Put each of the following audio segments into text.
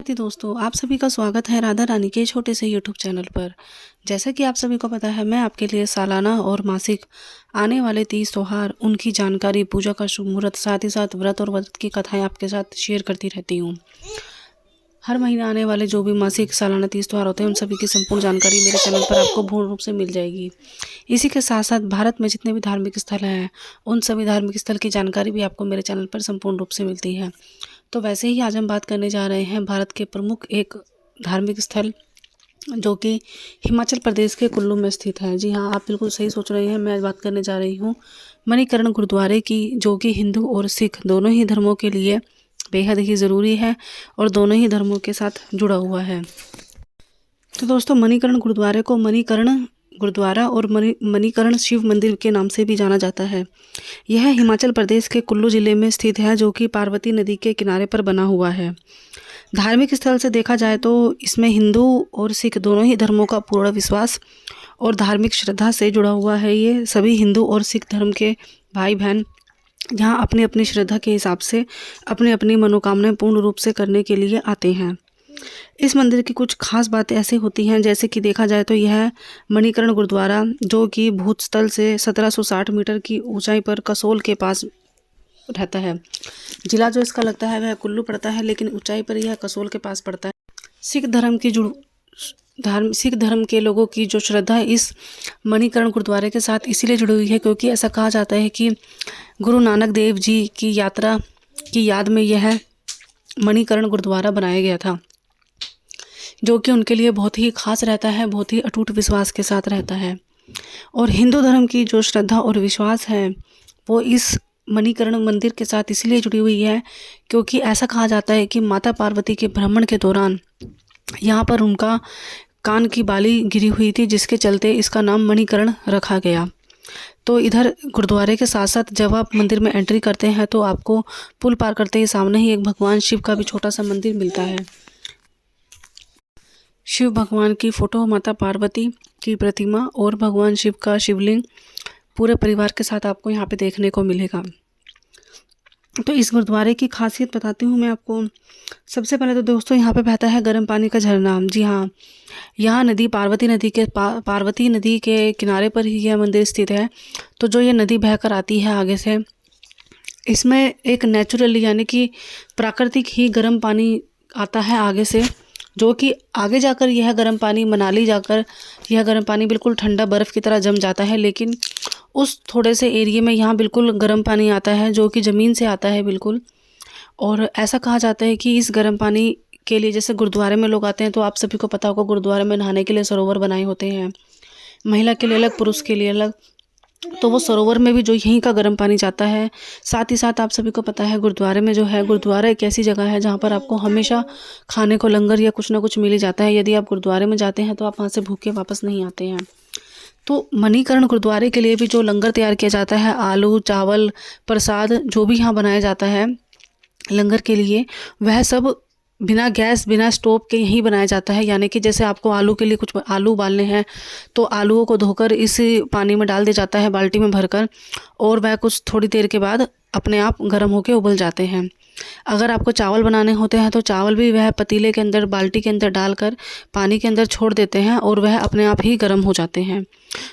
दोस्तों, आप सभी का स्वागत है राधा रानी के छोटे से यूट्यूब चैनल पर। जैसा कि आप सभी को पता है, मैं आपके लिए सालाना और मासिक आने वाले 30 त्योहार, उनकी जानकारी, पूजा का शुभ मुहूर्त, साथ ही साथ व्रत और व्रत की कथाएं आपके साथ शेयर करती रहती हूँ। हर महीने आने वाले जो भी मासिक सालाना 30 त्योहार होते हैं, उन सभी की संपूर्ण जानकारी मेरे चैनल पर आपको पूर्ण रूप से मिल जाएगी। इसी के साथ साथ भारत में जितने भी धार्मिक स्थल हैं, उन सभी धार्मिक स्थल की जानकारी भी आपको मेरे चैनल पर संपूर्ण रूप से मिलती है। तो वैसे ही आज हम बात करने जा रहे हैं भारत के प्रमुख एक धार्मिक स्थल, जो कि हिमाचल प्रदेश के कुल्लू में स्थित है। जी हाँ, आप बिल्कुल सही सोच रहे हैं। मैं बात करने जा रही हूँ मणिकर्ण गुरुद्वारे की, जो कि हिंदू और सिख दोनों ही धर्मों के लिए बेहद ही ज़रूरी है और दोनों ही धर्मों के साथ जुड़ा हुआ है। तो दोस्तों, मणिकर्ण गुरुद्वारे को मणिकर्ण गुरुद्वारा और मणिकर्ण शिव मंदिर के नाम से भी जाना जाता है। यह हिमाचल प्रदेश के कुल्लू जिले में स्थित है, जो कि पार्वती नदी के किनारे पर बना हुआ है। धार्मिक स्थल से देखा जाए तो इसमें हिंदू और सिख दोनों ही धर्मों का पूर्ण विश्वास और धार्मिक श्रद्धा से जुड़ा हुआ है। ये सभी हिंदू और सिख धर्म के भाई बहन यहाँ अपनी अपनी श्रद्धा के हिसाब से अपनी अपनी मनोकामनाएं पूर्ण रूप से करने के लिए आते हैं। इस मंदिर की कुछ खास बातें ऐसे होती हैं, जैसे कि देखा जाए तो यह मणिकर्ण गुरुद्वारा, जो कि भूतस्थल से 1760 मीटर की ऊंचाई पर कसोल के पास रहता है। जिला जो इसका लगता है वह कुल्लू पड़ता है, लेकिन ऊंचाई पर यह कसोल के पास पड़ता है। सिख धर्म के लोगों की जो श्रद्धा इस मणिकर्ण गुरुद्वारे के साथ इसीलिए जुड़ी हुई है, क्योंकि ऐसा कहा जाता है कि गुरु नानक देव जी की यात्रा की याद में यह मणिकर्ण गुरुद्वारा बनाया गया था, जो कि उनके लिए बहुत ही खास रहता है, बहुत ही अटूट विश्वास के साथ रहता है। और हिंदू धर्म की जो श्रद्धा और विश्वास है, वो इस मणिकर्ण मंदिर के साथ इसलिए जुड़ी हुई है, क्योंकि ऐसा कहा जाता है कि माता पार्वती के भ्रमण के दौरान यहाँ पर उनका कान की बाली गिरी हुई थी, जिसके चलते इसका नाम मणिकर्ण रखा गया। तो इधर गुरुद्वारे के साथ साथ जब आप मंदिर में एंट्री करते हैं तो आपको पुल पार करते ही सामने ही एक भगवान शिव का भी छोटा सा मंदिर मिलता है। शिव भगवान की फ़ोटो, माता पार्वती की प्रतिमा और भगवान शिव का शिवलिंग पूरे परिवार के साथ आपको यहाँ पे देखने को मिलेगा। तो इस गुरुद्वारे की खासियत बताती हूँ मैं आपको। सबसे पहले तो दोस्तों, यहाँ पे बहता है गर्म पानी का झरना। जी हाँ, यहाँ नदी पार्वती नदी के किनारे पर ही यह मंदिर स्थित है। तो जो ये नदी बहकर आती है आगे से, इसमें एक नेचुरली यानी कि प्राकृतिक ही गर्म पानी आता है आगे से, जो कि आगे जाकर यह गर्म पानी मनाली जाकर यह गर्म पानी बिल्कुल ठंडा बर्फ़ की तरह जम जाता है। लेकिन उस थोड़े से एरिया में यहाँ बिल्कुल गर्म पानी आता है, जो कि ज़मीन से आता है बिल्कुल। और ऐसा कहा जाता है कि इस गर्म पानी के लिए, जैसे गुरुद्वारे में लोग आते हैं तो आप सभी को पता होगा, गुरुद्वारे में नहाने के लिए सरोवर बनाए होते हैं, महिला के लिए अलग, पुरुष के लिए अलग। तो वो सरोवर में भी जो यहीं का गर्म पानी जाता है। साथ ही साथ आप सभी को पता है, गुरुद्वारे में जो है, गुरुद्वारा एक ऐसी जगह है जहाँ पर आपको हमेशा खाने को लंगर या कुछ ना कुछ मिल ही जाता है। यदि आप गुरुद्वारे में जाते हैं तो आप वहाँ से भूखे वापस नहीं आते हैं। तो मणिकर्ण गुरुद्वारे के लिए भी जो लंगर तैयार किया जाता है, आलू चावल प्रसाद जो भी यहाँ बनाया जाता है लंगर के लिए, वह सब बिना गैस बिना स्टोव के यहीं बनाया जाता है। यानी कि जैसे आपको आलू के लिए कुछ आलू उबालने हैं तो आलूओं को धोकर इस पानी में डाल दिया जाता है बाल्टी में भरकर, और वह कुछ थोड़ी देर के बाद अपने आप गर्म होकर उबल जाते हैं। अगर आपको चावल बनाने होते हैं तो चावल भी वह पतीले के अंदर, बाल्टी के अंदर डालकर पानी के अंदर छोड़ देते हैं और वह अपने आप ही गर्म हो जाते हैं।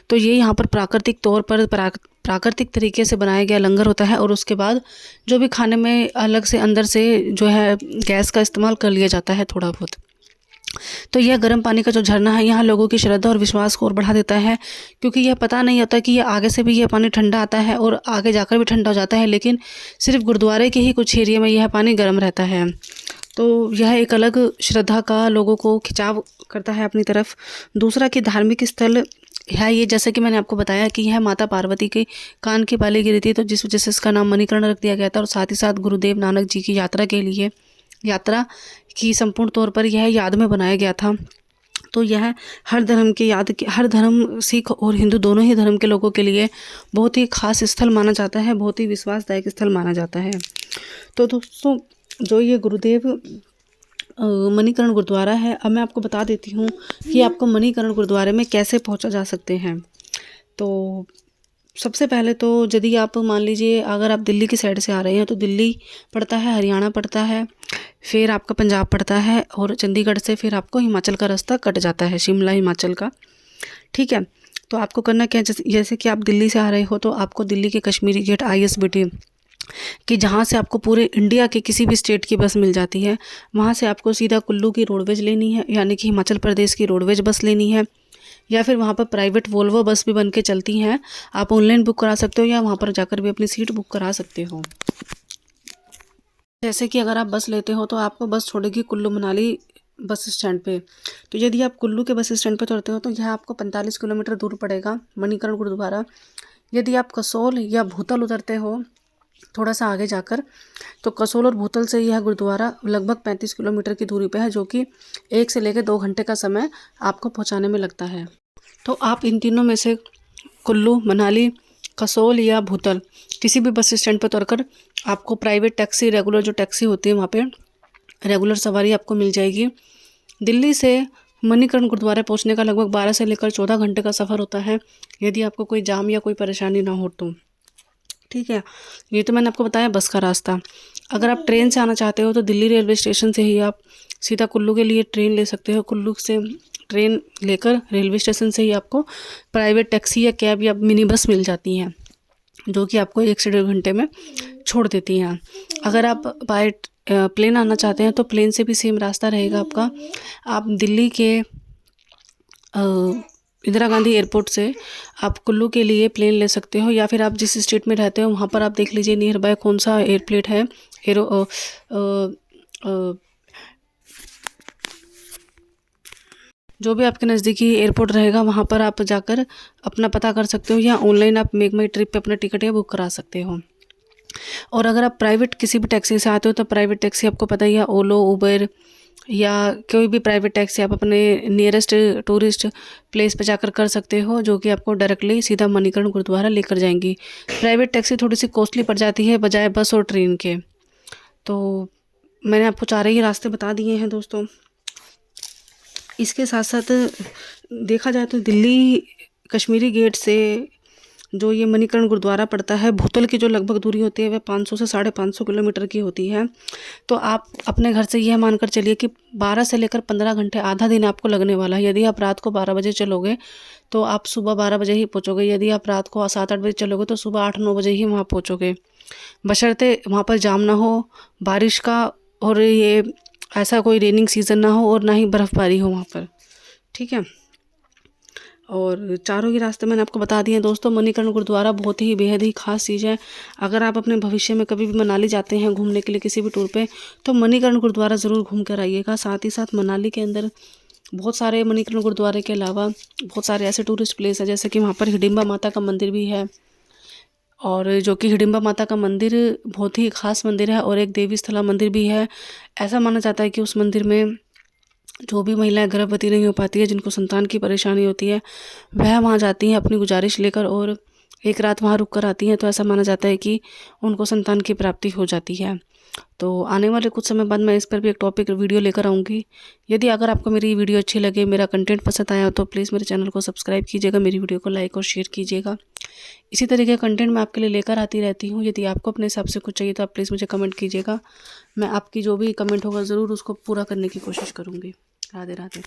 तो ये यहाँ पर प्राकृतिक तौर पर प्राकृतिक तरीके से बनाया गया लंगर होता है। और उसके बाद जो भी खाने में अलग से अंदर से जो है गैस का इस्तेमाल कर लिया जाता है थोड़ा बहुत। तो यह गर्म पानी का जो झरना है, यहाँ लोगों की श्रद्धा और विश्वास को और बढ़ा देता है, क्योंकि यह पता नहीं होता कि ये आगे से भी यह पानी ठंडा आता है और आगे जाकर भी ठंडा हो जाता है, लेकिन सिर्फ गुरुद्वारे के ही कुछ एरिया में यह पानी गर्म रहता है। तो यह एक अलग श्रद्धा का लोगों को खिंचाव करता है अपनी तरफ। दूसरा कि धार्मिक स्थल है ये, जैसे कि मैंने आपको बताया कि यह माता पार्वती के कान की बाली गिरी थी, तो जिस वजह से इसका नाम मणिकर्ण रख दिया गया था। और साथ ही साथ गुरुदेव नानक जी की यात्रा की संपूर्ण तौर पर यह याद में बनाया गया था। तो यह हर धर्म सिख और हिंदू दोनों ही धर्म के लोगों के लिए बहुत ही खास स्थल माना जाता है, बहुत ही विश्वासदायक स्थल माना जाता है। तो दोस्तों, जो ये गुरुदेव मणिकर्ण गुरुद्वारा है, अब मैं आपको बता देती हूँ कि आपको मणिकर्ण गुरुद्वारे में कैसे पहुँचा जा सकते हैं। तो सबसे पहले तो यदि आप मान लीजिए अगर आप दिल्ली की साइड से आ रहे हैं तो दिल्ली पड़ता है, हरियाणा पड़ता है, फिर आपका पंजाब पड़ता है और चंडीगढ़ से फिर आपको हिमाचल का रास्ता कट जाता है, शिमला हिमाचल का। ठीक है, तो आपको करना क्या है, जैसे कि आप दिल्ली से आ रहे हो तो आपको दिल्ली के कश्मीरी गेट ISBT कि जहाँ से आपको पूरे इंडिया के किसी भी स्टेट की बस मिल जाती है, वहाँ से आपको सीधा कुल्लू की रोडवेज लेनी है, यानी कि हिमाचल प्रदेश की रोडवेज बस लेनी है, या फिर वहाँ पर प्राइवेट वोल्वो बस भी बन के चलती हैं, आप ऑनलाइन बुक करा सकते हो या वहाँ पर जाकर भी अपनी सीट बुक करा सकते हो। जैसे कि अगर आप बस लेते हो तो आपको बस छोड़ेगी कुल्लू मनाली बस स्टैंड पे। तो यदि आप कुल्लू के बस स्टैंड पे उतरते हो तो यह आपको 45 किलोमीटर दूर पड़ेगा मणिकर्ण गुरुद्वारा। यदि आप कसोल या भूतल उतरते हो थोड़ा सा आगे जाकर, तो कसोल और भूतल से यह गुरुद्वारा लगभग 35 किलोमीटर की दूरी पे है, जो कि 1 से लेकर 2 घंटे का समय आपको पहुंचाने में लगता है। तो आप इन तीनों में से कुल्लू, मनाली, कसोल या भूतल किसी भी बस स्टैंड पर उतरकर आपको प्राइवेट टैक्सी, रेगुलर जो टैक्सी होती है वहाँ पे रेगुलर सवारी आपको मिल जाएगी। दिल्ली से मणिकर्ण गुरुद्वारा पहुँचने का लगभग 12 से लेकर 14 घंटे का सफ़र होता है, यदि आपको कोई जाम या कोई परेशानी ना हो तो। ठीक है, ये तो मैंने आपको बताया बस का रास्ता। अगर आप ट्रेन से आना चाहते हो तो दिल्ली रेलवे स्टेशन से ही आप सीधा कुल्लू के लिए ट्रेन ले सकते हो। कुल्लू से ट्रेन लेकर रेलवे स्टेशन से ही आपको प्राइवेट टैक्सी या कैब या मिनी बस मिल जाती हैं, जो कि आपको 1 से 1.5 घंटे में छोड़ देती हैं। अगर आप बाय प्लेन आना चाहते हैं तो प्लेन से भी सेम रास्ता रहेगा आपका। आप दिल्ली के इंदिरा गांधी एयरपोर्ट से आप कुल्लू के लिए प्लेन ले सकते हो, या फिर आप जिस स्टेट में रहते हो वहाँ पर आप देख लीजिए नियर बाय कौन सा एयरप्लेट है, जो भी आपके नज़दीकी एयरपोर्ट रहेगा वहाँ पर आप जाकर अपना पता कर सकते हो, या ऑनलाइन आप मेक माई ट्रिप पे अपना टिकट या बुक करा सकते हो। और अगर आप प्राइवेट किसी भी टैक्सी से आते हो तो प्राइवेट टैक्सी आपको पता ही है, ओलो, उबर या कोई भी प्राइवेट टैक्सी आप अपने नियरेस्ट टूरिस्ट प्लेस पे जाकर कर सकते हो, जो कि आपको डायरेक्टली सीधा मणिकर्ण गुरुद्वारा लेकर जाएंगी। प्राइवेट टैक्सी थोड़ी सी कॉस्टली पड़ जाती है बजाय बस और ट्रेन के। तो मैंने आपको 4 ही रास्ते बता दिए हैं दोस्तों। इसके साथ साथ देखा जाए तो दिल्ली कश्मीरी गेट से जो ये मणिकर्ण गुरुद्वारा पड़ता है, भूतल की जो लगभग दूरी होती है वह 500 से 550 किलोमीटर की होती है। तो आप अपने घर से यह मानकर चलिए कि 12 से लेकर 15 घंटे, आधा दिन आपको लगने वाला है। यदि आप रात को 12 बजे चलोगे तो आप सुबह 12 बजे ही पहुँचोगे। यदि आप रात को 7-8 बजे चलोगे तो सुबह 8-9 बजे ही वहाँ पहुँचोगे, बशर्ते वहाँ पर जाम ना हो बारिश का, और ये ऐसा कोई रेनिंग सीज़न ना हो और ना ही बर्फ़बारी हो वहाँ पर। ठीक है, और 4 ही रास्ते मैंने आपको बता दिए हैं दोस्तों। मणिकर्ण गुरुद्वारा बहुत ही बेहद ही ख़ास चीज़ है। अगर आप अपने भविष्य में कभी भी मनाली जाते हैं घूमने के लिए किसी भी टूर पे, तो मणिकर्ण गुरुद्वारा ज़रूर घूम कर आइएगा। साथ ही साथ मनाली के अंदर बहुत सारे, मणिकर्ण गुरुद्वारे के अलावा बहुत सारे ऐसे टूरिस्ट प्लेस है, जैसे कि वहाँ पर हिडिंबा माता का मंदिर भी है, और जो कि हिडिंबा माता का मंदिर बहुत ही ख़ास मंदिर है, और एक देवी स्थला मंदिर भी है। ऐसा माना जाता है कि उस मंदिर में जो भी महिलाएं गर्भवती नहीं हो पाती है, जिनको संतान की परेशानी होती है, वह वहाँ जाती हैं अपनी गुजारिश लेकर और एक रात वहाँ रुक कर आती हैं। तो ऐसा माना जाता है कि उनको संतान की प्राप्ति हो जाती है। तो आने वाले कुछ समय बाद मैं इस पर भी एक टॉपिक वीडियो लेकर आऊँगी। यदि अगर आपको मेरी वीडियो अच्छी लगे, मेरा कंटेंट पसंद आया तो प्लीज़ मेरे चैनल को सब्सक्राइब कीजिएगा, मेरी वीडियो को लाइक और शेयर कीजिएगा। इसी तरीके का कंटेंट मैं आपके लिए लेकर आती रहती हूँ। यदि आपको अपने हिसाब से कुछ चाहिए तो आप प्लीज़ मुझे कमेंट कीजिएगा। मैं आपकी जो भी कमेंट होगा ज़रूर उसको पूरा करने की कोशिश करूँगी। राधे राधे।